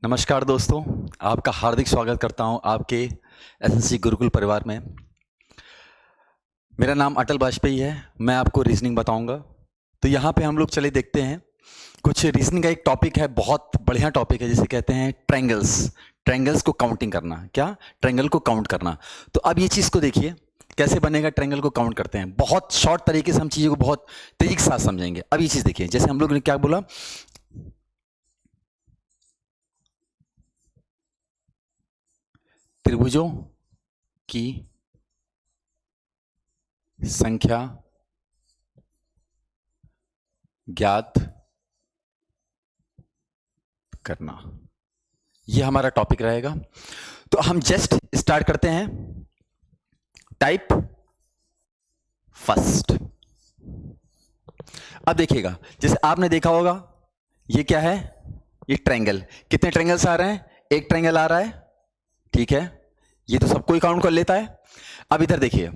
नमस्कार दोस्तों, आपका हार्दिक स्वागत करता हूं आपके एसएनसी गुरुकुल परिवार में। मेरा नाम अटल वाजपेयी है। मैं आपको रीजनिंग बताऊंगा। तो यहाँ पे हम लोग चले देखते हैं। कुछ रीजनिंग का एक टॉपिक है, बहुत बढ़िया टॉपिक है, जिसे कहते हैं ट्रायंगल्स। ट्रायंगल्स को काउंटिंग करना। क्या? ट्रायंगल को काउंट करना। तो अब ये चीज़ को देखिए कैसे बनेगा। ट्रायंगल को काउंट करते हैं, बहुत शॉर्ट तरीके से हम चीज़ों को बहुत तेजी के साथ समझेंगे। अब ये चीज़ देखिए, जैसे हम लोग ने क्या बोला, त्रिभुजों की संख्या ज्ञात करना, ये हमारा टॉपिक रहेगा। तो हम जस्ट स्टार्ट करते हैं। Type first. अब देखिएगा, जैसे आपने देखा होगा, ये क्या है? ये ट्रायंगल। कितने ट्रायंगल्स आ रहे हैं? एक ट्रायंगल आ रहा है, ठीक है। ये तो सबको ही काउंट कर लेता है। अब इधर देखिए,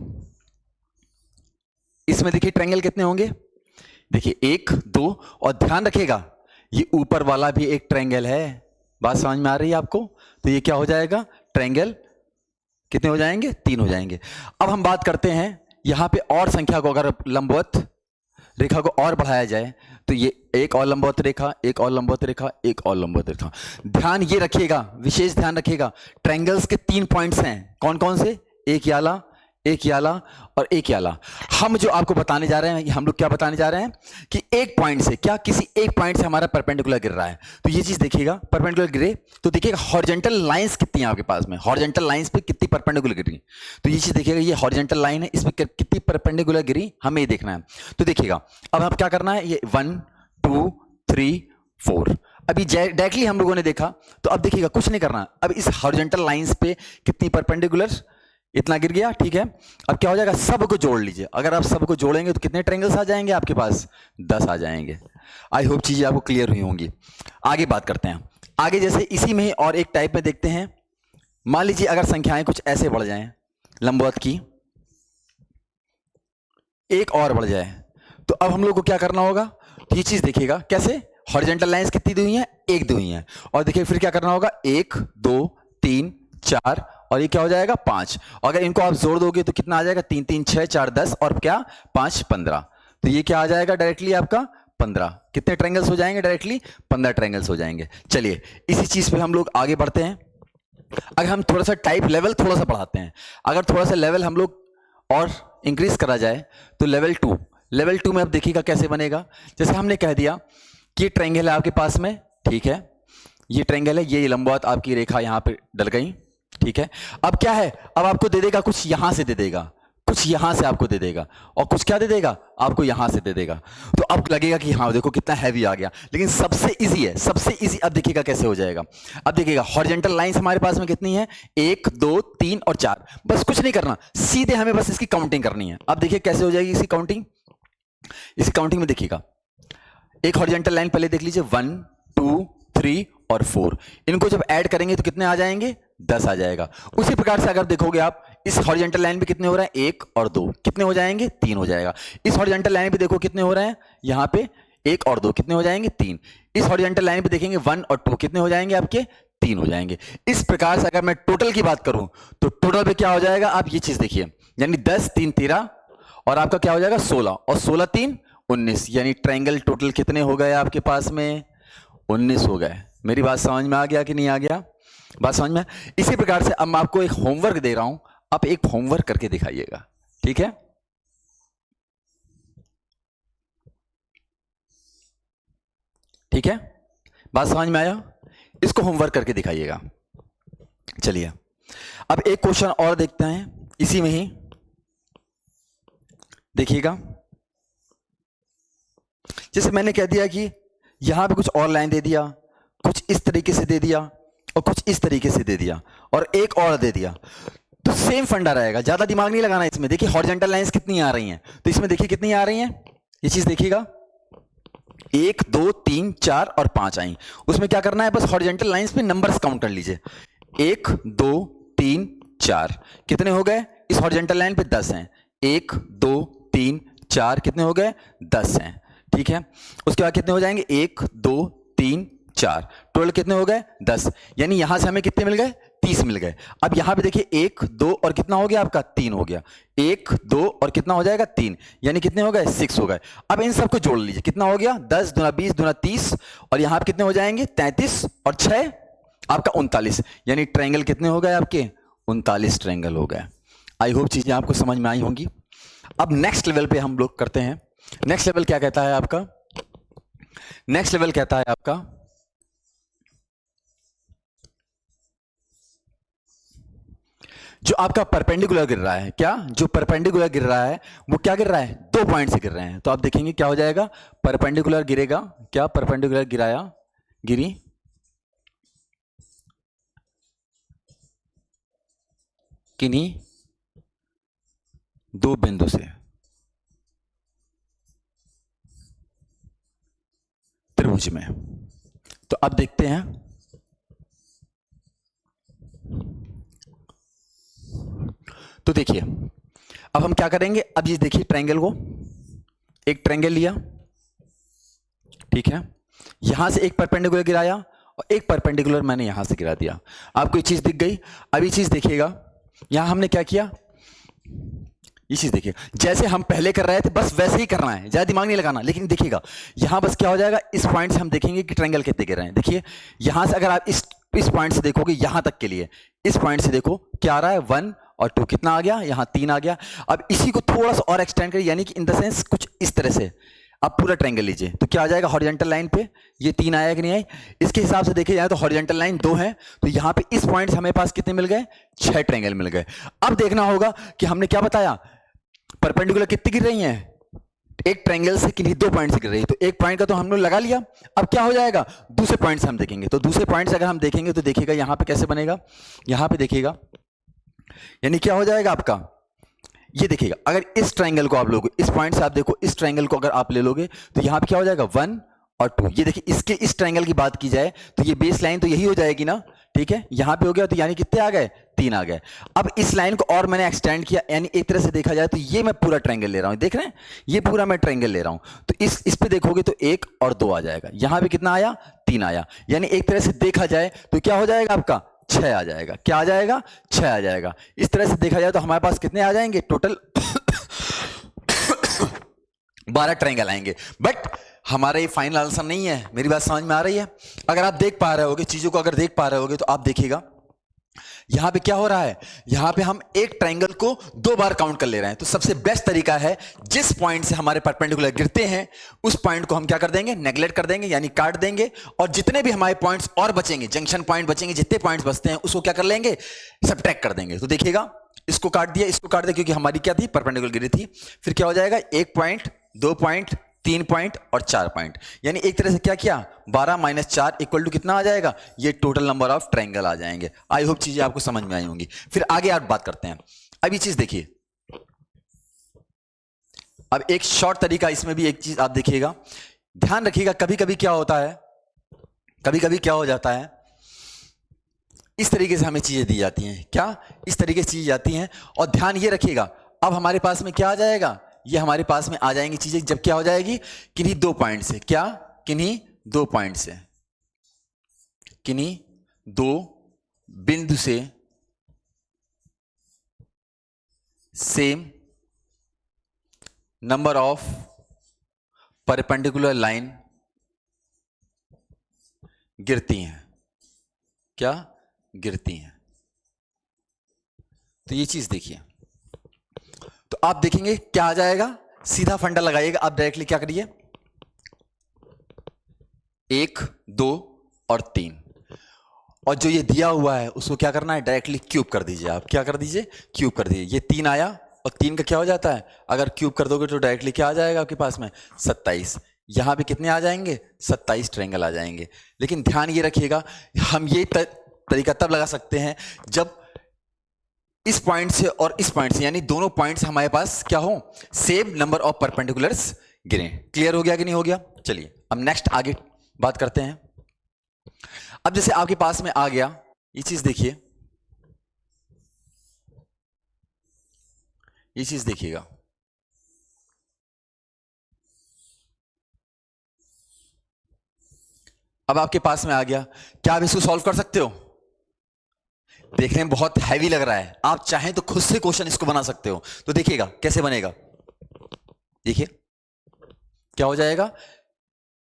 इसमें देखिए ट्रायंगल कितने होंगे। देखिए 1 2, और ध्यान रखिएगा ये ऊपर वाला भी एक ट्रायंगल है। बात समझ में आ रही है आपको? तो ये क्या हो जाएगा? ट्रायंगल कितने हो जाएंगे? 3 हो जाएंगे। अब हम बात करते हैं यहां पे और संख्या को, अगर लंबवत रेखा को और बढ़ाया जाए तो ये एक और लंबवत रेखा, एक और लंबवत रेखा, एक और लंबवत रेखा। ध्यान ये रखिएगा, विशेष ध्यान रखिएगा, ट्रायंगल्स के 3 पॉइंट्स हैं। कौन कौन से? एक याला, एक याला और एक याला। हम जो आपको बताने जा रहे हैं, हम लोग क्या बताने जा रहे हैं कि एक पॉइंट से, क्या किसी एक पॉइंट से हमारा परपेंडिकुलर गिर रहा है। तो ये चीज देखिएगा, परपेंडिकुलर गिरे तो देखिएगा हॉरिजॉन्टल लाइंस कितनी है आपके पास में, हॉरिजॉन्टल लाइंस पे कितनी परपेंडिकुलर गिरी। तो ये चीज देखिएगा, ये हॉरिजॉन्टल लाइन है, इसमें कितनी परपेंडिकुलर गिरी हमें ये देखना है। तो देखिएगा अब हम क्या करना है, ये 1 2 3 4। अभी डायरेक्टली हम लोगों ने देखा, तो अब देखिएगा कुछ नहीं करना। अब इस हॉरिजॉन्टल लाइंस पे कितनी परपेंडिकुलर, इतना गिर गया, ठीक है। अब क्या हो जाएगा, सबको जोड़ लीजिए। अगर आप सबको जोड़ेंगे तो कितने ट्रायंगल्स आ जाएंगे आपके पास? 10 आ जाएंगे। आई होप चीजें आपको क्लियर हुई होंगी। आगे बात करते हैं। आगे जैसे इसी में ही और एक टाइप में देखते हैं। मान लीजिए अगर संख्याएं कुछ ऐसे बढ़ जाएं, लंबवत की एक और बढ़ जाए, तो अब हम लोग को क्या करना होगा? तो ये चीज देखिएगा कैसे, हॉरिजॉन्टल लाइंस कितनी दी हुई हैं? एक दी हुई हैं। और देखिए फिर क्या करना होगा, 1 2 3 4, और ये क्या हो जाएगा? 5। अगर इनको आप जोड़ दोगे तो कितना आ जाएगा? 3 3 6 4 10, और क्या 5 15। तो ये क्या आ जाएगा डायरेक्टली आपका? 15। कितने ट्रायंगल्स हो जाएंगे डायरेक्टली? 15 ट्रायंगल्स हो जाएंगे। चलिए इसी चीज पे हम लोग आगे बढ़ते हैं। अगर हम थोड़ा सा टाइप लेवल थोड़ा सा बढ़ाते हैं, अगर थोड़ा सा लेवल हम लोग और इंक्रीज करा जाए तो लेवल 2। लेवल 2 में अब देखिएगा कैसे बनेगा। जैसे हमने कह दिया कि ये ट्रायंगल है आपके पास में, ठीक है। ये ट्रायंगल है, ये लंबवत आपकी रेखा यहां पे डल गई, ठीक है। अब क्या है, अब आपको दे देगा कुछ यहां से दे देगा, कुछ यहां से आपको दे देगा, और कुछ क्या दे देगा आपको? यहां से दे देगा। तो अब लगेगा कि हाँ देखो कितना हैवी आ गया, लेकिन सबसे इजी है, सबसे इजी। अब देखिएगा कैसे हो जाएगा। अब देखिएगा हॉरिजॉन्टल लाइंस हमारे पास में कितनी है? 1 2 3 और 4। बस कुछ नहीं करना, सीधे हमें बस इसकी काउंटिंग करनी है। अब देखिए कैसे हो जाएगी इसकी काउंटिंग। इसी काउंटिंग में देखिएगा, एक हॉरिजॉन्टल लाइन पहले देख लीजिए, 1 2 3 और 4। इनको जब ऐड करेंगे तो कितने आ जाएंगे? 10 आ जाएगा। उसी प्रकार से अगर देखोगे आप, इस हॉरिजॉन्टल लाइन पे कितने हो रहे हैं? 1 और 2, कितने हो जाएंगे? 3 हो जाएगा। इस हॉरिजॉन्टल लाइन पे देखो कितने हो रहे हैं, यहां पे 1 और 2, कितने हो जाएंगे? 3। इस हॉरिजॉन्टल लाइन पे देखेंगे 1 और 2, कितने हो जाएंगे आपके? 3 हो जाएंगे। इस प्रकार से अगर मैं टोटल की बात करूं तो टोटल पे क्या हो जाएगा, आप ये चीज देखिए, यानी 10 3 13, और आपका क्या हो जाएगा? 16, और 16 3 19, यानी ट्रायंगल टोटल कितने हो गए आपके पास में? 19 हो गए। मेरी बात समझ में आ गया कि नहीं आ गया? बात समझ में? इसी प्रकार से अब मैं आपको एक होमवर्क दे रहा हूं, आप एक होमवर्क करके दिखाइएगा, ठीक है। ठीक है, बात समझ में आया? इसको होमवर्क करके दिखाइएगा। चलिए अब एक क्वेश्चन और देखते हैं इसी में ही। देखिएगा, जैसे मैंने कह दिया कि यहां पे कुछ और लाइन दे दिया, कुछ इस तरीके से दे दिया, और कुछ इस तरीके से दे दिया, और एक और दे दिया, तो सेम फंडा रहेगा, ज्यादा दिमाग नहीं लगाना इसमें। देखिए हॉरिजॉन्टल लाइंस कितनी आ रही हैं, तो इसमें देखिए कितनी आ रही हैं, ये चीज देखिएगा, 1 2 3 4 और 5 आई। उसमें क्या करना है, बस हॉरिजॉन्टल लाइंस पे नंबर्स काउंट कर लीजिए। 1 2 3 4, कितने हो गए? इस हॉरिजॉन्टल लाइन पे 10 हैं। 1 2 3 4, कितने हो गए? 10 हैं, ठीक है। उसके बाद कितने हो जाएंगे? 1 2 3 4, टोटल कितने हो गए 10, यानी यहां से हमें कितने मिल गए 30 मिल गए। अब यहां पे देखिए 1 2 और कितना हो गया आपका 3 हो गया, 1 2 और कितना हो जाएगा 3, यानी कितने हो गए 6 हो गए। अब इन सबको जोड़ लीजिए, कितना हो गया 10 दूना 20 दूना 30 और यहां पे कितने हो जाएंगे 33 और 6 आपका 39, यानी ट्रायंगल कितने हो गए आपके 39 ट्रायंगल हो गए। आई होप चीजें आपको समझ में आई होंगी। अब नेक्स्ट लेवल पे हम लोग करते हैं। नेक्स्ट लेवल क्या कहता है आपका, नेक्स्ट लेवल कहता है आपका जो आपका परपेंडिकुलर गिर रहा है, क्या जो परपेंडिकुलर गिर रहा है वो क्या गिर रहा है 2 पॉइंट से गिर रहे हैं। तो आप देखेंगे क्या हो जाएगा, परपेंडिकुलर गिरेगा, क्या परपेंडिकुलर गिराया गिरी किन्हीं 2 बिंदु से त्रिभुज में। तो अब देखते हैं, तो देखिए अब हम क्या करेंगे, अब ये देखिए ट्रायंगल को, एक ट्रायंगल लिया, ठीक है, यहां से एक परपेंडिकुलर गिराया और एक परपेंडिकुलर मैंने यहां से गिरा दिया। आपको ये चीज दिख गई। अब ये चीज देखिएगा, यहां हमने क्या किया, ये चीज देखिए जैसे हम पहले कर रहे थे बस वैसे ही करना है, ज्यादा दिमाग नहीं लगाना। लेकिन देखिएगा यहां बस क्या हो जाएगा, इस पॉइंट से हम देखेंगे कि ट्रायंगल कितने गिर रहे हैं। देखिए यहां से अगर आप इस पॉइंट से देखोगे यहां तक के लिए, इस पॉइंट से देखो क्या आ रहा है 1 और 2, कितना आ गया यहां 3 आ गया। अब इसी को थोड़ा सा और एक्सटेंड करिए, यानी कि इन द सेंस कुछ इस तरह से आप पूरा ट्रायंगल लीजिए, तो क्या आ जाएगा हॉरिजॉन्टल लाइन पे ये 3 आया कि नहीं आया। इसके हिसाब से देखिए जाए तो हॉरिजॉन्टल लाइन 2 है, तो यहां पे इस पॉइंट से हमें पास कितने मिल गए 6 ट्रायंगल मिल गए। अब देखना होगा कि हमने क्या बताया, परपेंडिकुलर कितनी गिर रही हैं, एक ट्रायंगल से किन्हीं 2 पॉइंट से गिर रही है। तो एक पॉइंट का तो हम लोग लगा लिया। अब क्या हो जाएगा, दूसरे पॉइंट से हम देखेंगे, तो दूसरे पॉइंट से अगर हम देखेंगे तो देखिएगा यहां पे कैसे बनेगा, यहां पे देखिएगा यानी क्या हो जाएगा आपका, ये देखिएगा अगर इस ट्रायंगल को आप लोगे, इस पॉइंट से आप देखो, इस ट्रायंगल को अगर आप ले लोगे तो यहां पे क्या हो जाएगा 1 और 2। ये देखिए इसके इस ट्रायंगल की बात की जाए तो ये बेस लाइन तो यही हो जाएगी ना, ठीक है, यहां पे हो गया, तो यानी कितने आ गए 3 आ गए। अब इस लाइन को और मैंने एक्सटेंड किया, यानी एक तरह से देखा जाए तो ये मैं पूरा ट्रायंगल ले रहा हूं, देख रहे हैं ये पूरा मैं ट्रायंगल ले रहा हूं। तो इस पे देखोगे तो 1 और 2 आ जाएगा, यहां पे कितना आया 3 आया, यानी एक तरह से देखा जाए तो क्या हो जाएगा आपका 6 आ जाएगा, क्या आ जाएगा 6 आ जाएगा। इस तरह से देखा जाए तो हमारे पास कितने आ जाएंगे टोटल 12 ट्रायंगल आएंगे। बट हमारा ये फाइनल आंसर नहीं है, मेरी बात समझ में आ रही है। अगर आप देख पा रहे होगे चीजों को, अगर देख पा रहे होगे तो आप देखिएगा यहां पे क्या हो रहा है, यहां पे हम एक ट्रायंगल को 2 बार काउंट कर ले रहे हैं। तो सबसे बेस्ट तरीका है जिस पॉइंट से हमारे परपेंडिकुलर गिरते हैं उस पॉइंट को हम क्या कर देंगे, नेग्लेक्ट कर देंगे, यानी काट देंगे, और जितने भी हमारे पॉइंट्स और बचेंगे, जंक्शन पॉइंट बचेंगे, जितने पॉइंट्स बचते हैं उसको क्या कर लेंगे, सब्ट्रैक्ट कर देंगे। तो देखिएगा इसको काट दिया, इसको काट दिया, क्योंकि हमारी क्या थी परपेंडिकुलर गिरी थी। फिर क्या हो जाएगा 1 पॉइंट 2 पॉइंट 3 पॉइंट और 4 पॉइंट, यानी एक तरह से क्या किया 12 माइनस 4 इक्वल टू कितना आ जाएगा, ये टोटल नंबर ऑफ ट्रायंगल आ जाएंगे। आई होप चीजें आपको समझ में आई होंगी। फिर आगे आप बात करते हैं। अब ये चीज देखिए, अब एक शॉर्ट तरीका, इसमें भी एक चीज आप देखिएगा, ध्यान रखिएगा, कभी कभी क्या होता है, कभी कभी क्या हो जाता है, इस तरीके से हमें चीजें दी जाती हैं, क्या इस तरीके से चीजें जाती हैं, और ध्यान ये रखिएगा अब हमारे पास में क्या आ जाएगा, ये हमारे पास में आ जाएंगी चीजें जब क्या हो जाएगी, किन्हीं 2 पॉइंट से, क्या किन्हीं 2 पॉइंट से, किन्हीं 2 बिंदु से same number of perpendicular line गिरती हैं, क्या गिरती हैं। तो ये चीज देखिए, तो आप देखेंगे क्या आ जाएगा, सीधा फंडा लगाइएगा, आप डायरेक्टली क्या करिए 1 2 और 3, और जो ये दिया हुआ है उसको क्या करना है, डायरेक्टली क्यूब कर दीजिए। आप क्या कर दीजिए, क्यूब कर दीजिए। ये 3 आया और 3 का क्या हो जाता है, अगर क्यूब कर दोगे तो डायरेक्टली क्या आ जाएगा आपके पास में 27। यहां पे कितने आ जाएंगे 27 ट्रायंगल आ जाएंगे। लेकिन ध्यान ये रखिएगा, हम ये तरीका तब लगा सकते हैं जब इस पॉइंट से और इस पॉइंट से, यानी दोनों पॉइंट्स हमारे पास क्या हो, सेम नंबर ऑफ परपेंडिकुलर्स गिरे। क्लियर हो गया कि नहीं हो गया। चलिए अब नेक्स्ट आगे बात करते हैं। अब जैसे आपके पास में आ गया, ये चीज देखिए, ये चीज देखिएगा, अब आपके पास में आ गया, क्या आप इसको सॉल्व कर सकते हो? देखने में बहुत हैवी लग रहा है, आप चाहें तो खुद से क्वेश्चन इसको बना सकते हो। तो देखिएगा कैसे बनेगा, देखिए क्या हो जाएगा,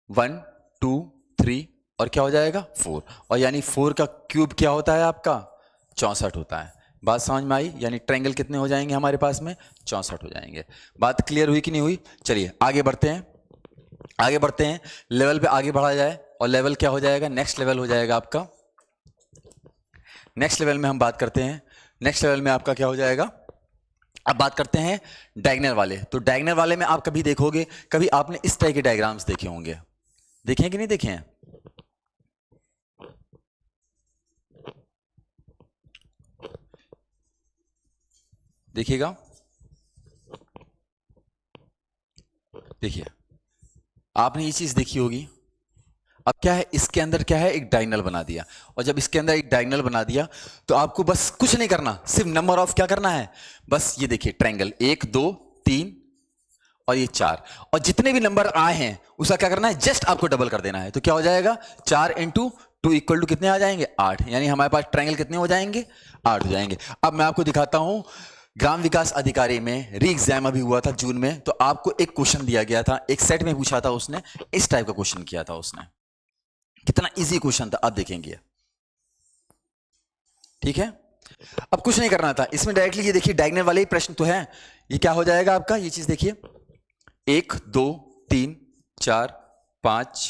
1 2 3 और क्या हो जाएगा 4, और यानी 4 का क्यूब क्या होता है आपका 64 होता है। बात समझ में आई? यानी ट्रायंगल कितने हो जाएंगे हमारे पास में 64 हो जाएंगे। बात क्लियर हुई कि नहीं हुई? चलिए आगे बढ़ते हैं, आगे बढ़ते हैं, लेवल पे आगे बढ़ा जाए, और लेवल क्या हो जाएगा, नेक्स्ट लेवल हो जाएगा आपका। नेक्स्ट लेवल में हम बात करते हैं, नेक्स्ट लेवल में आपका क्या हो जाएगा, अब बात करते हैं डायगोनल वाले। तो डायगोनल वाले में आप कभी देखोगे, कभी आपने इस तरह के डायग्राम्स देखे होंगे, देखे हैं कि नहीं देखे हैं? देखिएगा, देखिए आपने ये चीज देखी होगी। अब क्या है, इसके अंदर क्या है, एक डायगोनल बना दिया, और जब इसके अंदर एक डायगोनल बना दिया तो आपको बस कुछ नहीं करना, सिर्फ नंबर ऑफ क्या करना है, बस ये देखिए ट्रायंगल 1 2 3 और ये 4, और जितने भी नंबर आए हैं उसका क्या करना है, जस्ट आपको डबल कर देना है। तो क्या हो जाएगा, 4 इंटू 2 इक्वल टू कितने आ जाएंगे 8, यानी हमारे पास ट्रायंगल कितने हो जाएंगे 8 हो जाएंगे। अब मैं आपको दिखाता हूं, ग्राम विकास अधिकारी में री एग्जाम अभी हुआ था जून में, तो आपको एक क्वेश्चन दिया गया था, एक सेट में पूछा था उसने, इस टाइप का क्वेश्चन किया था उसने, कितना इजी क्वेश्चन था आप देखेंगे, ठीक है। अब कुछ नहीं करना था इसमें, डायरेक्टली ये देखिए डायगोनल वाले ही प्रश्न तो है, ये क्या हो जाएगा आपका, ये चीज देखिए 1 2 3 4 5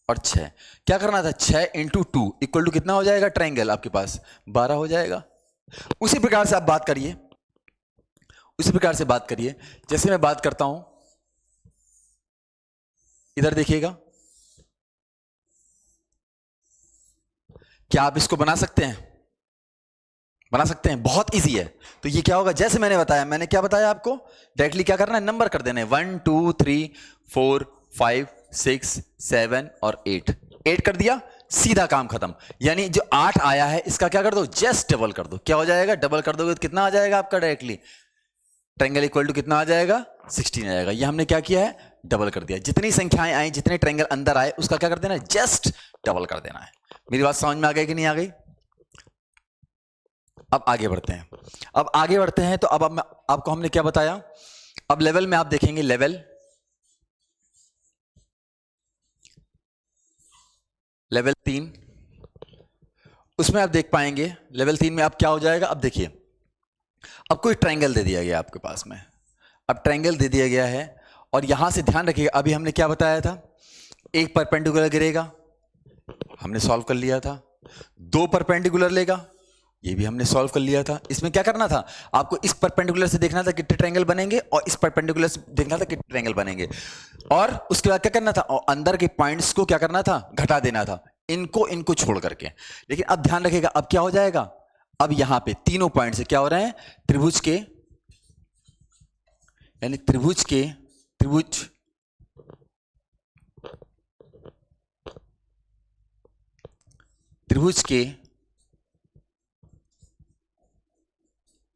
और 6, क्या करना था 6 इंटू 2 इक्वल टू कितना हो जाएगा, ट्रायंगल आपके पास 12 हो जाएगा। उसी प्रकार से आप बात करिए, उसी प्रकार से बात करिए, जैसे मैं बात करता हूं, इधर देखिएगा, क्या आप इसको बना सकते हैं, बना सकते हैं, बहुत इजी है। तो ये क्या होगा, जैसे मैंने बताया, मैंने क्या बताया आपको, डायरेक्टली क्या करना है, नंबर कर देना है, 1 2 3 4 5 6 7 और 8 कर दिया, सीधा काम खत्म। यानी जो 8 आया है इसका क्या कर दो, जस्ट डबल कर दो, क्या हो जाएगा, डबल कर दोगे तो कितना आ जाएगा आपका, डायरेक्टली ट्रायंगल इक्वल टू कितना आ जाएगा 16 आ जाएगा। ये हमने क्या किया है, डबल कर दिया, जितनी संख्याएं आई, जितने ट्रायंगल अंदर आए उसका क्या कर देना है, जस्ट डबल कर देना है। मेरी बात समझ में आ गई कि नहीं आ गई? अब आगे बढ़ते हैं, अब आगे बढ़ते हैं, तो अब आपको हमने क्या बताया, अब लेवल में आप देखेंगे, लेवल लेवल 3, उसमें आप देख पाएंगे लेवल 3 में आप क्या हो जाएगा, अब देखिए, अब कोई ट्रायंगल दे दिया गया आपके पास में, अब ट्रायंगल दे दिया गया है, और यहां से ध्यान रखिएगा, अभी हमने क्या बताया था, एक परपेंडिकुलर गिरेगा, हमने सॉल्व कर लिया था, 2 परपेंडिकुलर लेगा, ये भी हमने सॉल्व कर लिया था। इसमें क्या करना था, आपको इस परपेंडिकुलर से देखना था कितने ट्रायंगल बनेंगे, और इस परपेंडिकुलर से देखना था कितने ट्रायंगल बनेंगे, और उसके बाद क्या करना था, और अंदर के पॉइंट्स को क्या करना था, घटा देना था, इनको छोड़ करके। लेकिन अब ध्यान रखिएगा, अब क्या हो जाएगा, अब यहां पे तीनों पॉइंट से क्या हो रहे हैं, त्रिभुज के, यानी त्रिभुज के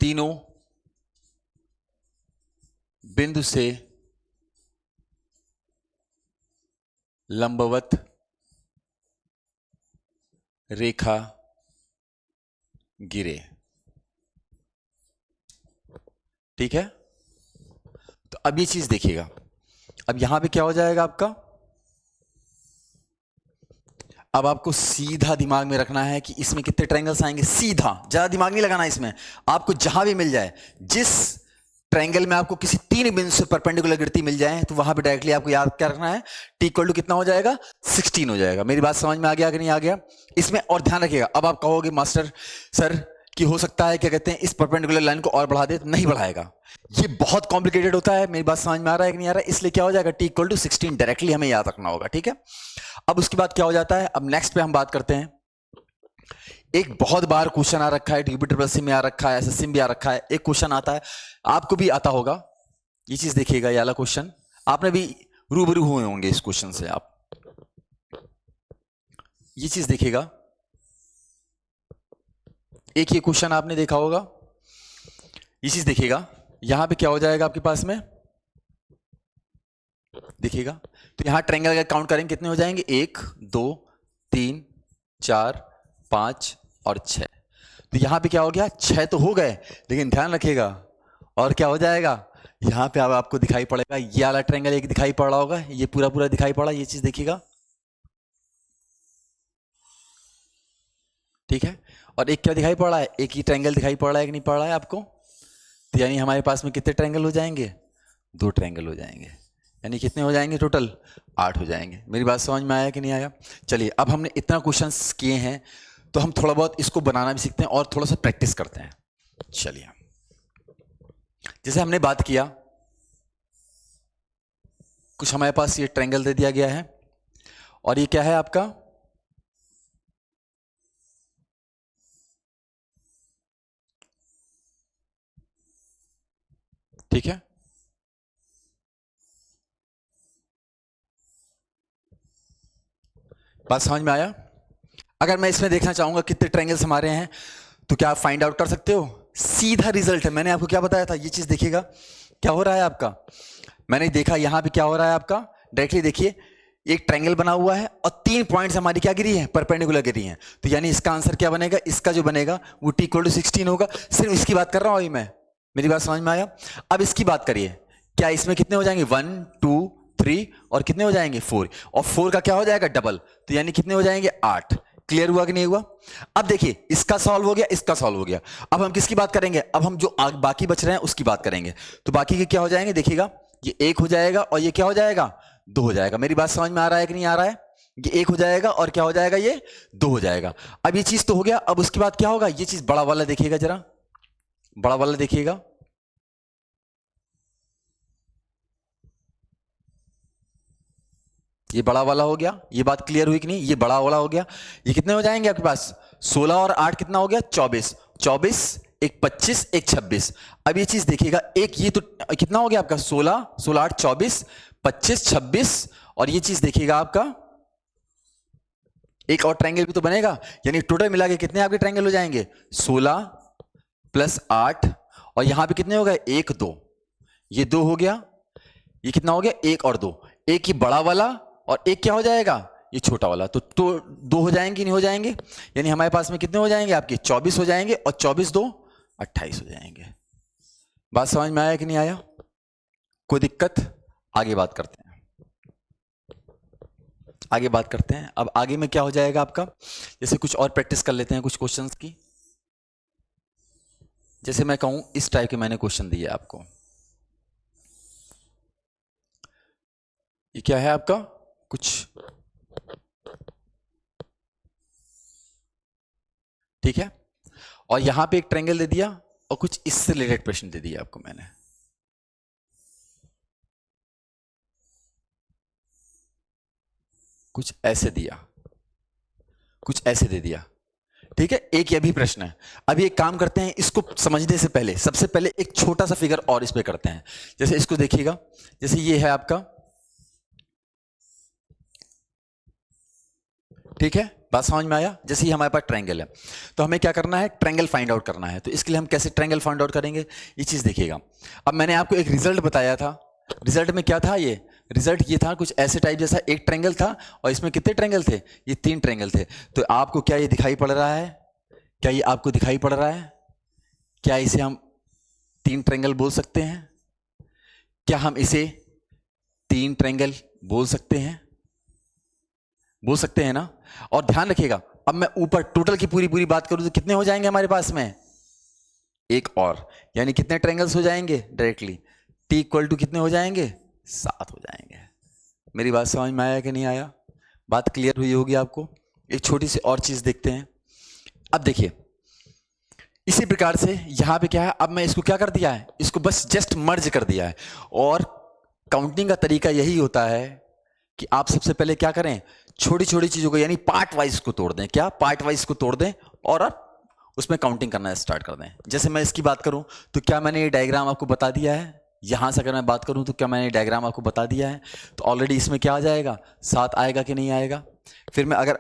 तीनों बिंदु से लंबवत रेखा गिरे, ठीक है। तो अब ये चीज देखिएगा, अब यहां पे क्या हो जाएगा आपका, अब आपको सीधा दिमाग में रखना है कि इसमें कितने ट्रायंगल्स आएंगे, सीधा, ज्यादा दिमाग नहीं लगाना इसमें, आपको जहां भी मिल जाए, जिस ट्रायंगल में आपको किसी 3 बिंदु से परपेंडिकुलर गिरती मिल जाए, तो वहां पे डायरेक्टली आपको याद क्या रखना है, टी इक्वल टू कितना हो जाएगा 16 हो जाएगा। मेरी बात समझ में आ गया कि नहीं आ गया? इसमें और ध्यान रखिएगा, अब आप कहोगे मास्टर सर कि हो सकता है क्या कहते हैं, इस परपेंडिकुलर लाइन को और बढ़ा दे, नहीं बढ़ाएगा, ये बहुत कॉम्प्लिकेटेड होता है। मेरी बात समझ में आ रहा है कि नहीं आ रहा है? इसलिए क्या हो जाएगा, टी इक्वल टू 16 डायरेक्टली हमें याद रखना होगा, ठीक है। अब उसके बाद क्या हो जाता है, अब नेक्स्ट पे हम बात करते हैं, एक बहुत बार क्वेश्चन आ रखा है, DBSS में आ रखा है, SSC में भी आ रखा है, एक क्वेश्चन आता है, आपको भी आता होगा, ये चीज देखिएगा, ये वाला क्वेश्चन आपने भी रूबरू हुए होंगे इस क्वेश्चन से, आप ये चीज देखिएगा, एक ये क्वेश्चन आपने देखा होगा, ये चीज देखिएगा, यहां पे क्या हो जाएगा आपके पास में, देखिएगा, तो यहां ट्रायंगल का काउंट करेंगे कितने हो जाएंगे, 1 2 3 4 5 और 6। तो यहां पे क्या हो गया, 6 तो हो गए, लेकिन ध्यान रखिएगा और क्या हो जाएगा, यहां पे अब आपको दिखाई पड़ेगा ये वाला ट्रायंगल एक दिखाई पड़ रहा होगा, ये पूरा पूरा दिखाई पड़ा, ये चीज देखिएगा, ठीक है। और एक क्या दिखाई पड़ रहा है, एक ही ट्रायंगल दिखाई पड़ रहा है कि नहीं पड़ रहा है आपको। तो यानी हमारे पास में कितने ट्रायंगल हो जाएंगे, 2 ट्रायंगल हो जाएंगे, यानी कितने हो जाएंगे टोटल, 8 हो जाएंगे। मेरी बात समझ में आया कि नहीं आया। चलिए अब हमने इतना क्वेश्चंस किए हैं तो हम थोड़ा बहुत इसको बनाना भी सीखते हैं और थोड़ा सा प्रैक्टिस करते हैं। चलिए जैसे हमने बात किया, कुछ हमारे पास ये ट्रायंगल दे दिया गया है और ये क्या है आपका, ठीक है। बात समझ में आया। अगर मैं इसमें देखना चाहूंगा कितने ट्रायंगल्स हमारे हैं, तो क्या आप फाइंड आउट कर सकते हो, सीधा रिजल्ट है। मैंने आपको क्या बताया था, ये चीज देखिएगा क्या हो रहा है आपका, मैंने देखा यहां पे क्या हो रहा है आपका, डायरेक्टली देखिए एक ट्रायंगल बना हुआ है और 3 पॉइंट्स हमारी क्या गिरी है, परपेंडिकुलर गिरी हैं। तो यानी इसका आंसर क्या बनेगा, इसका जो बनेगा वो t = 16 होगा। सिर्फ इसकी बात कर रहा हूं अभी मैं, मेरी बात समझ में आया। अब इसकी बात करिए, क्या इसमें कितने हो जाएंगे, 1 2 3 और कितने हो जाएंगे 4, और 4 का क्या हो जाएगा डबल, तो यानी कितने हो जाएंगे 8। क्लियर हुआ कि नहीं हुआ। अब देखिए इसका सॉल्व हो गया, इसका सॉल्व हो गया, अब हम किसकी बात करेंगे, अब हम जो बाकी बच रहे हैं उसकी बात करेंगे। तो बाकी के क्या हो जाएंगे, देखिएगा ये 1 हो जाएगा और ये क्या हो जाएगा 2 हो जाएगा। मेरी बात समझ में आ रहा है कि नहीं आ रहा है। ये 1 हो जाएगा और क्या हो जाएगा, ये 2 हो जाएगा। अब ये चीज तो हो गया, अब उसके बाद क्या होगा, ये चीज बड़ा वाला देखिएगा जरा, बड़ा वाला देखिएगा, ये बड़ा वाला हो गया। ये बात क्लियर हुई कि नहीं, ये बड़ा वाला हो गया। ये कितने हो जाएंगे आपके पास, 16 और 8 कितना हो गया 24, 24 एक 25 एक 26। अब ये चीज देखिएगा, एक ये तो कितना हो गया आपका 16 16 8 24 25 26, और ये चीज देखिएगा आपका एक और ट्रायंगल भी तो बनेगा, यानी टोटल मिला के कितने आपके ट्रायंगल हो जाएंगे, 16 + 8, और यहां पे कितने हो गए 1 2, ये 2 हो गया, ये कितना हो गया 1 और 2, एक ही बड़ा वाला और एक क्या हो जाएगा ये छोटा वाला, तो 2 हो जाएंगे नहीं हो जाएंगे, यानी हमारे पास में कितने हो जाएंगे आपके 24 हो जाएंगे, और 24 2 28 हो जाएंगे। बात समझ में आया कि नहीं आया, कोई दिक्कत, आगे बात करते हैं, आगे बात करते हैं। अब आगे में क्या हो जाएगा आपका, जैसे कुछ और प्रैक्टिस कर लेते हैं कुछ क्वेश्चंस की। जैसे मैं कहूं इस टाइप के मैंने क्वेश्चन दिए आपको, ये क्या है आपका कुछ, ठीक है, और यहां पे एक ट्रायंगल दे दिया और कुछ इससे रिलेटेड प्रश्न दे दिया आपको मैंने, कुछ ऐसे दिया, कुछ ऐसे दे दिया, ठीक है। एक ये भी प्रश्न है। अभी एक काम करते हैं, इसको समझने से पहले सबसे पहले एक छोटा सा फिगर और इस पे करते हैं। जैसे इसको देखिएगा, जैसे ये है आपका, ठीक है, बात समझ में आया। जैसे ही हमारे पास ट्रायंगल है तो हमें क्या करना है, ट्रायंगल फाइंड आउट करना है। तो इसके लिए हम कैसे ट्रायंगल फाइंड आउट करेंगे, ये चीज देखिएगा। अब मैंने आपको एक रिजल्ट बताया था, रिजल्ट में क्या था, ये रिजल्ट ये था कुछ ऐसे टाइप जैसा, एक ट्रायंगल था और इसमें कितने ट्रायंगल थे, ये 3 ट्रायंगल थे। तो आपको क्या ये दिखाई पड़ रहा है, क्या ये आपको दिखाई पड़ रहा है, क्या इसे हम 3 ट्रायंगल बोल सकते हैं, क्या हम इसे 3 ट्रायंगल बोल सकते हैं, बोल सकते हैं ना। और ध्यान रखिएगा, अब मैं ऊपर टोटल की पूरी पूरी बात करूं तो कितने हो जाएंगे हमारे पास में, एक और, यानी कितने ट्रायंगल्स हो जाएंगे डायरेक्टली, t = कितने हो जाएंगे 7 हो जाएंगे। मेरी बात समझ में आया कि नहीं आया, बात क्लियर हुई होगी आपको। एक छोटी सी और चीज देखते हैं। अब देखिए इसी प्रकार से यहां पे क्या है, अब मैं इसको क्या कर दिया है, इसको बस जस्ट मर्ज कर दिया है। और काउंटिंग का तरीका यही होता है कि आप सबसे पहले क्या करें, छोटी छोटी चीजों को यानी पार्ट वाइज को तोड़ दें, क्या पार्ट वाइज को तोड़ दें और आप उसमें काउंटिंग करना स्टार्ट कर दें। जैसे मैं इसकी बात करूं तो क्या मैंने ये डायग्राम आपको बता दिया है, यहां से अगर मैं बात करूं तो क्या मैंने डायग्राम आपको बता दिया है, तो ऑलरेडी इसमें क्या आ जाएगा 7 आएगा कि नहीं आएगा। फिर मैं अगर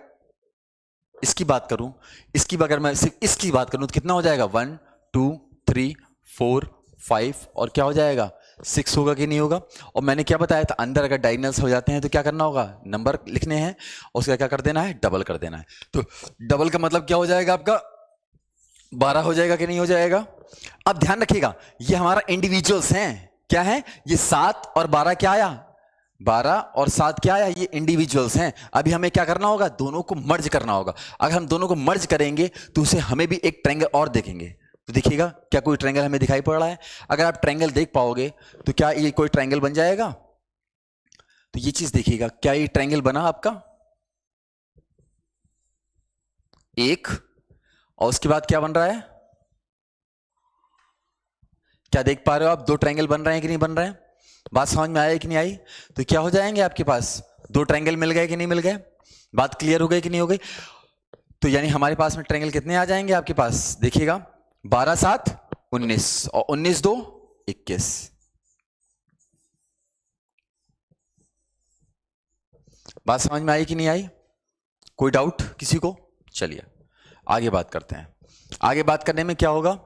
इसकी बात करूं, इसकी अगर मैं सिर्फ इसकी बात करूं तो कितना हो जाएगा 1 2 3 4 5 और क्या हो जाएगा 6 होगा कि नहीं होगा। और मैंने क्या बताया था, अंदर अगर डायगोनल्स हो जाते हैं तो क्या करना होगा, नंबर लिखने हैं और उसका क्या कर देना है, डबल कर देना है। तो डबल का मतलब क्या हो जाएगा आपका, 12 हो जाएगा कि नहीं हो जाएगा। अब ध्यान रखिएगा ये हमारा इंडिविजुअल्स हैं, क्या है ये 7 और 12 क्या आया, 12 और 7 क्या आया, ये इंडिविजुअल्स हैं। अभी हमें क्या करना होगा, दोनों को मर्ज करना होगा। अगर हम दोनों को मर्ज करेंगे तो उसे हमें भी एक ट्रायंगल और देखेंगे। तो देखिएगा क्या कोई ट्रायंगल हमें दिखाई पड़ रहा है। अगर आप ट्रायंगल देख पाओगे तो क्या ये कोई ट्रायंगल बन जाएगा। तो ये चीज देखिएगा, क्या ये ट्रायंगल बना आपका एक, और उसके बाद क्या बन रहा है, क्या देख पा रहे हो आप, 2 ट्रायंगल बन रहे हैं कि नहीं बन रहे हैं। बात समझ में आई कि नहीं आई। तो क्या हो जाएंगे आपके पास, 2 ट्रायंगल मिल गए कि नहीं मिल गए। बात क्लियर हो गई कि नहीं हो गई। तो यानी हमारे पास में ट्रायंगल कितने आ जाएंगे आपके पास, देखिएगा 12 7 19 और 19 2 21। बात समझ में आई कि नहीं आई, कोई डाउट किसी को। चलिए आगे बात करते हैं। आगे बात करने में क्या होगा,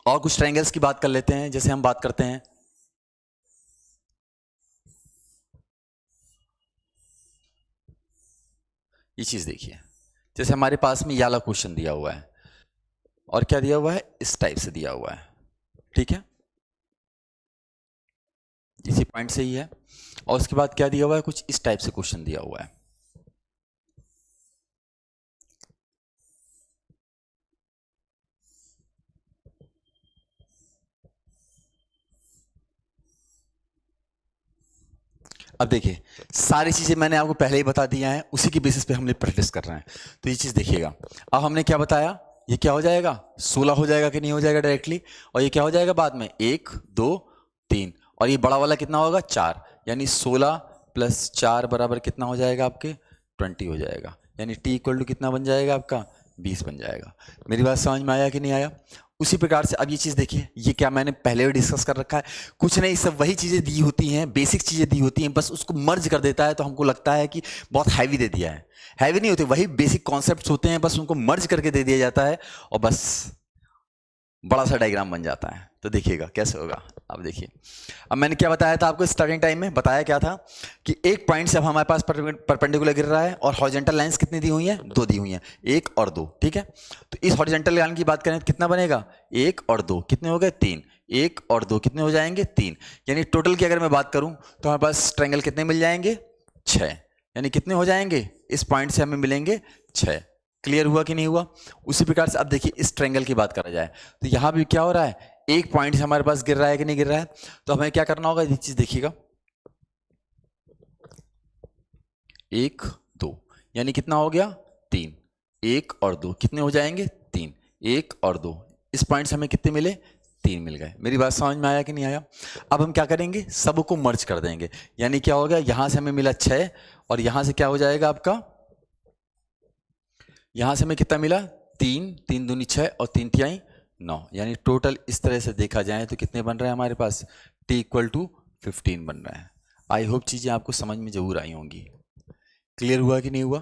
और कुछ ट्रायंगल्स की बात कर लेते हैं। जैसे हम बात करते हैं, ये चीज देखिए, जैसे हमारे पास में ये वाला क्वेश्चन दिया हुआ है और क्या दिया हुआ है, इस टाइप से दिया हुआ है, ठीक है, इसी पॉइंट से ही है। और उसके बाद क्या दिया हुआ है, कुछ इस टाइप से क्वेश्चन दिया हुआ है। अब देखिए सारी चीजें मैंने आपको पहले ही बता दिया है, उसी की बेसिस पे हमने प्रैक्टिस कर रहे हैं। तो ये चीज देखिएगा, अब हमने क्या बताया, ये क्या हो जाएगा 16 हो जाएगा कि नहीं हो जाएगा डायरेक्टली। और ये क्या हो जाएगा बाद में 1 2 3, और ये बड़ा वाला कितना होगा 4, यानी 16 + 4 बराबर कितना हो जाएगा आपके 20 हो जाएगा। यानी t इक्वल टू कितना बन जाएगा आपका 20 बन जाएगा। मेरी बात समझ में आया कि नहीं आया। उसी प्रकार से अब ये चीज देखिए, ये क्या मैंने पहले भी डिस्कस कर रखा है, कुछ नहीं सब वही चीजें दी होती हैं, बेसिक चीजें दी होती हैं, बस उसको मर्ज कर देता है तो हमको लगता है कि बहुत हैवी दे दिया है। हैवी नहीं होते, वही बेसिक कॉन्सेप्ट्स होते हैं, बस उनको मर्ज करके दे दिया जाता है और बस बड़ा सा डायग्राम बन जाता है। तो देखिएगा कैसे होगा। अब देखिए, अब मैंने क्या बताया था आपको स्टार्टिंग टाइम में, बताया क्या था कि एक पॉइंट से अब हमारे पास परपेंडिकुलर गिर रहा है और हॉरिजॉन्टल लाइंस कितनी दी हुई हैं, 2 दी हुई हैं, 1 और 2, ठीक है। तो इस हॉरिजॉन्टल लाइन की बात करें तो कितना बनेगा, 1 और 2 कितने हो गए 3, 1 और 2 कितने हो जाएंगे 3। यानी टोटल की अगर मैं बात करूं तो हमारे पास ट्रायंगल कितने मिल जाएंगे 6, यानी कितने हो जाएंगे, इस पॉइंट से हमें मिलेंगे 6। क्लियर हुआ कि नहीं हुआ। उसी प्रकार से अब देखिए इस ट्रायंगल की बात करा जाए तो यहां भी क्या हो रहा है, एक पॉइंट से हमारे पास गिर रहा है कि नहीं गिर रहा है। तो हमें क्या करना होगा, ये चीज देखिएगा 1 2, यानी कितना हो गया 3, 1 और 2 कितने हो जाएंगे 3, 1 और 2, इस पॉइंट से हमें कितने मिले 3 मिल गए। मेरी बात समझ में आया कि नहीं आया। अब हम क्या करेंगे, सबको मर्ज कर देंगे, यानी क्या हो गया, यहां से हमें मिला 6 और यहां से क्या हो जाएगा आपका, यहां से हमें कितना मिला 3, 3 दूनी 6 और 3 तिहाई 9, यानी टोटल इस तरह से देखा जाए तो कितने बन रहे हैं हमारे पास, t इक्वल टू 15 बन रहा है। आई होप चीजें आपको समझ में जरूर आई होंगी। क्लियर हुआ कि नहीं हुआ।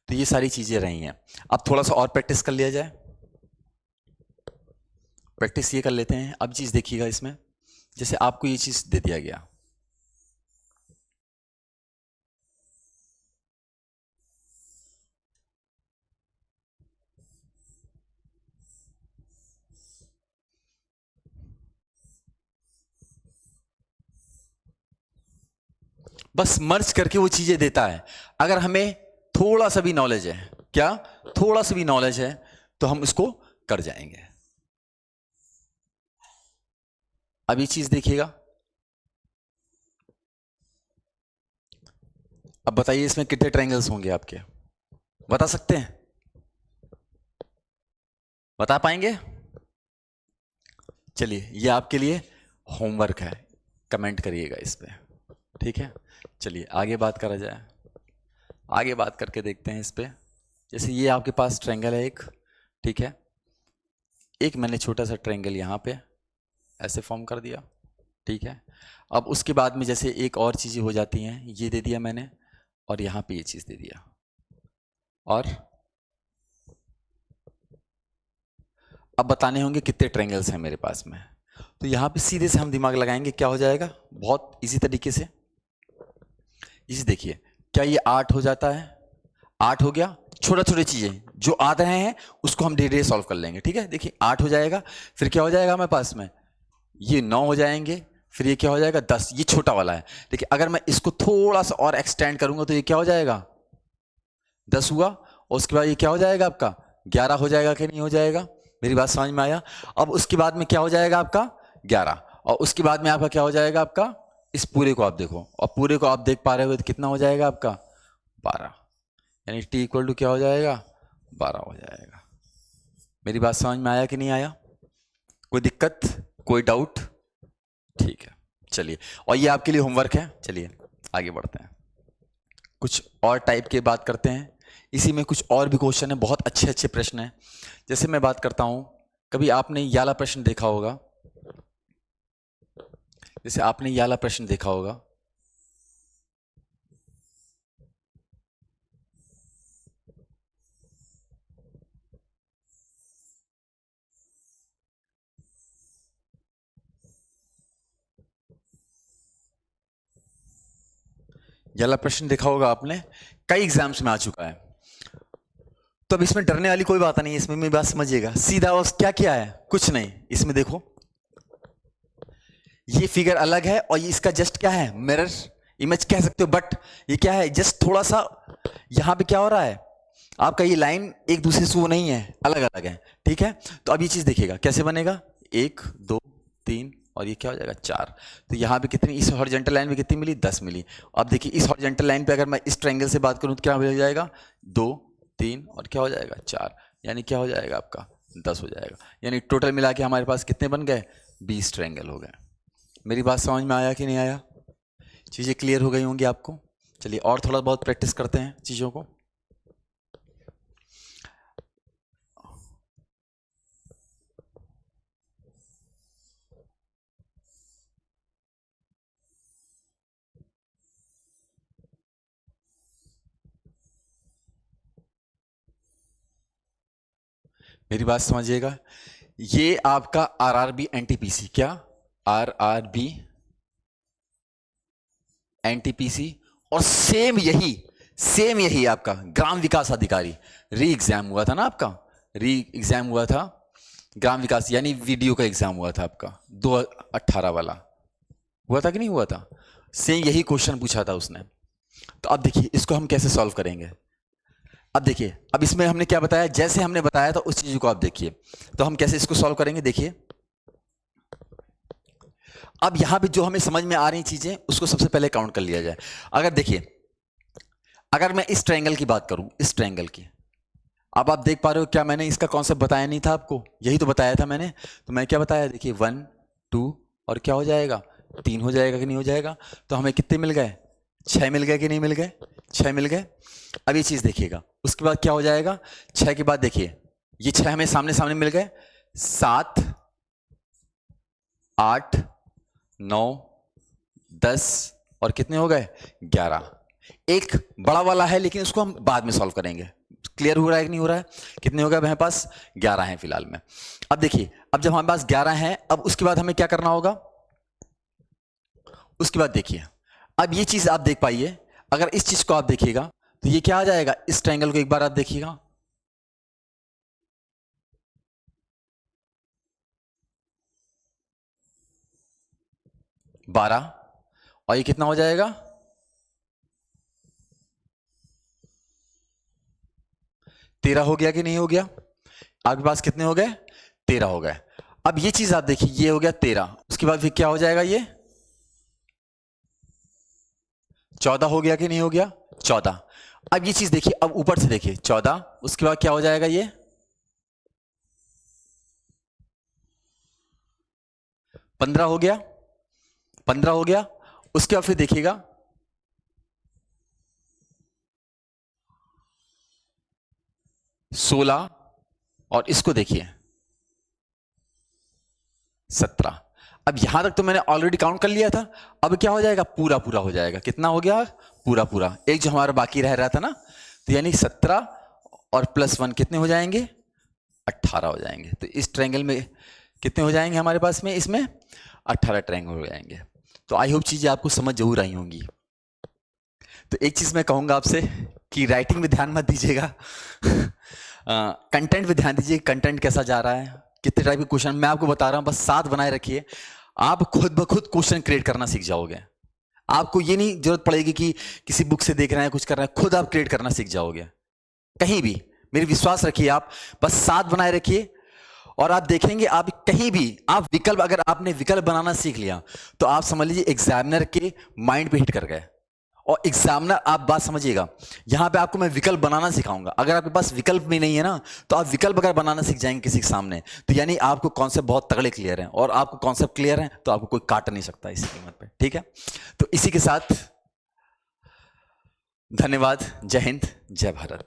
तो ये सारी चीजें रही हैं। अब थोड़ा सा और प्रैक्टिस कर लिया जाए। प्रैक्टिस ये कर लेते हैं। अब चीज देखिएगा इसमें, जैसे आपको ये चीज दे दिया गया, बस मर्ज करके वो चीजें देता है। अगर हमें थोड़ा सा भी नॉलेज है, क्या थोड़ा सा भी नॉलेज है, तो हम इसको कर जाएंगे। अब ये चीज देखिएगा, अब बताइए इसमें कितने ट्रायंगल्स होंगे आपके, बता सकते हैं, बता पाएंगे। चलिए ये आपके लिए होमवर्क है, कमेंट करिएगा इस पे, ठीक है। चलिए आगे बात करा जाए, आगे बात करके देखते हैं इस पे। जैसे ये आपके पास ट्रायंगल है एक, ठीक है, एक मैंने छोटा सा ट्रायंगल यहाँ पे ऐसे फॉर्म कर दिया, ठीक है। अब उसके बाद में जैसे एक और चीज़ें हो जाती हैं, ये दे दिया मैंने और यहाँ पे ये चीज़ दे दिया, और अब बताने होंगे कितने ट्रायंगल्स हैं मेरे पास में। तो यहां पे सीधे से हम दिमाग लगाएंगे, क्या हो जाएगा, बहुत इजी तरीके से। इसे देखिए, क्या ये 8 हो जाता है, 8 हो गया। छोटा छोटी चीजें जो आ रहे हैं उसको हम धीरे धीरे सॉल्व कर लेंगे, ठीक है। देखिए 8 हो जाएगा, फिर क्या हो जाएगा हमारे पास में, ये 9 हो जाएंगे, फिर ये क्या हो जाएगा 10, ये छोटा वाला है। देखिए अगर मैं इसको थोड़ा सा और एक्सटेंड करूंगा तो ये क्या हो जाएगा 10 हुआ, और उसके बाद ये क्या हो जाएगा आपका 11 हो जाएगा कि नहीं हो जाएगा, मेरी बात समझ में आया। अब उसके बाद में क्या हो जाएगा आपका 11, और उसके बाद में आपका क्या हो जाएगा आपका, इस पूरे को आप देखो, और पूरे को आप देख पा रहे हो तो कितना हो जाएगा आपका 12, यानी t इक्वल टू क्या हो जाएगा 12 हो जाएगा। मेरी बात समझ में आया कि नहीं आया, कोई दिक्कत, कोई डाउट, ठीक है चलिए। और ये आपके लिए होमवर्क है, चलिए आगे बढ़ते हैं, कुछ और टाइप के बात करते हैं। इसी में कुछ और भी क्वेश्चन है, बहुत अच्छे अच्छे प्रश्न हैं। जैसे मैं बात करता हूं, कभी आपने ये वाला प्रश्न देखा होगा, जैसे आपने ये वाला प्रश्न देखा होगा, ये वाला प्रश्न देखा होगा आपने, कई एग्जाम्स में आ चुका है। तो अब इसमें डरने वाली कोई बात नहीं है, इसमें मेरी बात समझिएगा, सीधा बस क्या किया है, कुछ नहीं। इसमें देखो ये फिगर अलग है और ये इसका जस्ट क्या है, मिरर इमेज कह सकते हो, बट ये क्या है, जस्ट थोड़ा सा यहां पे क्या हो रहा है, आपका ये लाइन एक दूसरे से वो नहीं है, अलग अलग है, ठीक है। तो अब ये चीज देखिएगा कैसे बनेगा, 1 2 3 और ये क्या हो जाएगा 4। तो यहाँ पे कितनी, इस हॉरिजॉन्टल लाइन में कितनी मिली, 10 मिली। अब देखिए इस हॉरिजॉन्टल लाइन पे अगर मैं इस ट्रायंगल से बात करूं तो क्या हो जाएगा 2 3 और क्या हो जाएगा 4, यानी क्या हो जाएगा आपका 10 हो जाएगा। यानी टोटल मिला के हमारे पास कितने बन गए, 20 ट्रायंगल हो गए। मेरी बात समझ में आया कि नहीं आया, चीज़ें क्लियर हो गई होंगी आपको। चलिए और थोड़ा बहुत प्रैक्टिस करते हैं चीज़ों को। मेरी बात समझिएगा, ये आपका आरआरबी एनटीपीसी, क्या आरआरबी एनटीपीसी, और सेम यही आपका ग्राम विकास अधिकारी री एग्जाम हुआ था ना आपका, री एग्जाम हुआ था ग्राम विकास, यानी वीडियो का एग्जाम हुआ था आपका 2018 वाला, हुआ था कि नहीं हुआ था, सेम यही क्वेश्चन पूछा था उसने। तो अब देखिए इसको हम कैसे सॉल्व करेंगे। अब देखिए, अब इसमें हमने क्या बताया, जैसे हमने बताया था उस चीज को आप देखिए, तो हम कैसे इसको सॉल्व करेंगे। देखिए अब यहां पे जो हमें समझ में आ रही चीजें उसको सबसे पहले काउंट कर लिया जाए। अगर देखिए, अगर मैं इस ट्रायंगल की बात करूं, इस ट्रायंगल की, अब आप देख पा रहे हो क्या मैंने इसका कॉन्सेप्ट बताया नहीं था आपको, यही तो बताया था मैंने। तो मैं क्या बताया, देखिए 1 2 और क्या हो जाएगा 3 हो जाएगा कि नहीं हो जाएगा। तो हमें कितने मिल गए, 6 मिल गए कि नहीं मिल गए, 6 मिल गए। अब ये चीज देखिएगा, उसके बाद क्या हो जाएगा, 6 के बाद देखिए ये 6 हमें सामने सामने मिल गए, 7 8 9 10 और कितने हो गए 11। एक बड़ा वाला है लेकिन उसको हम बाद में सॉल्व करेंगे। क्लियर हो रहा है कि नहीं हो रहा है, कितने हो गए हमारे पास 11 हैं फिलहाल में। अब देखिए, अब जब हमारे पास 11 हैं, अब उसके बाद हमें क्या करना होगा, उसके बाद देखिए अब ये चीज आप देख पाइए, अगर इस चीज को आप देखिएगा तो ये क्या आ जाएगा, इस ट्रायंगल को एक बार आप देखिएगा, बारह, और ये कितना हो जाएगा 13 हो गया कि नहीं हो गया। आपके पास कितने हो गए 13 हो गए। अब ये चीज आप देखिए, ये हो गया 13, उसके बाद फिर क्या हो जाएगा, ये 14 हो गया कि नहीं हो गया 14। अब ये चीज देखिए, अब ऊपर से देखिए 14, उसके बाद क्या हो जाएगा, ये 15 हो गया, 15 हो गया। उसके बाद फिर देखिएगा 16 और इसको देखिए 17। अब यहां तक तो मैंने ऑलरेडी काउंट कर लिया था, अब क्या हो जाएगा, पूरा पूरा हो जाएगा। कितना हो गया, पूरा पूरा, एक जो हमारा बाकी रह रहा था ना, तो यानी 17 और +1 कितने हो जाएंगे 18 हो जाएंगे। तो इस ट्रायंगल में कितने हो जाएंगे हमारे पास में इसमें? 18 ट्रायंगल हो जाएंगे। तो आई होप चीजें आपको समझ जरूर आई होंगी। तो एक चीज मैं कहूंगा आपसे कि राइटिंग में ध्यान मत दीजिएगा, कंटेंट पे ध्यान दीजिए, कंटेंट कैसा जा रहा है, कितने टाइप के क्वेश्चन मैं आपको बता रहा हूं, बस 7 बनाए रखिए। आप खुद ब खुद क्वेश्चन क्रिएट करना सीख जाओगे। आपको ये नहीं जरूरत पड़ेगी कि किसी बुक से देख रहे हैं कुछ कर रहे हैं, खुद आप क्रिएट करना सीख जाओगे कहीं भी। मेरी विश्वास रखिए, आप बस 7 बनाए रखिए और आप देखेंगे आप कहीं भी आप विकल्प, अगर आपने विकल्प बनाना सीख लिया तो आप समझ लीजिए एग्जामिनर के माइंड पे हिट कर गए। और एग्जामिनर, आप बात समझिएगा, यहां पे आपको मैं विकल्प बनाना सिखाऊंगा। अगर आपके पास विकल्प भी नहीं है ना, तो आप विकल्प अगर बनाना सीख जाएंगे किसी के सामने, तो यानी आपको कॉन्सेप्ट बहुत तगड़े क्लियर है, और आपको कॉन्सेप्ट क्लियर है तो आपको कोई काट नहीं सकता इसी कीमत पे। ठीक है, तो इसी के साथ धन्यवाद। जय हिंद, जय भारत।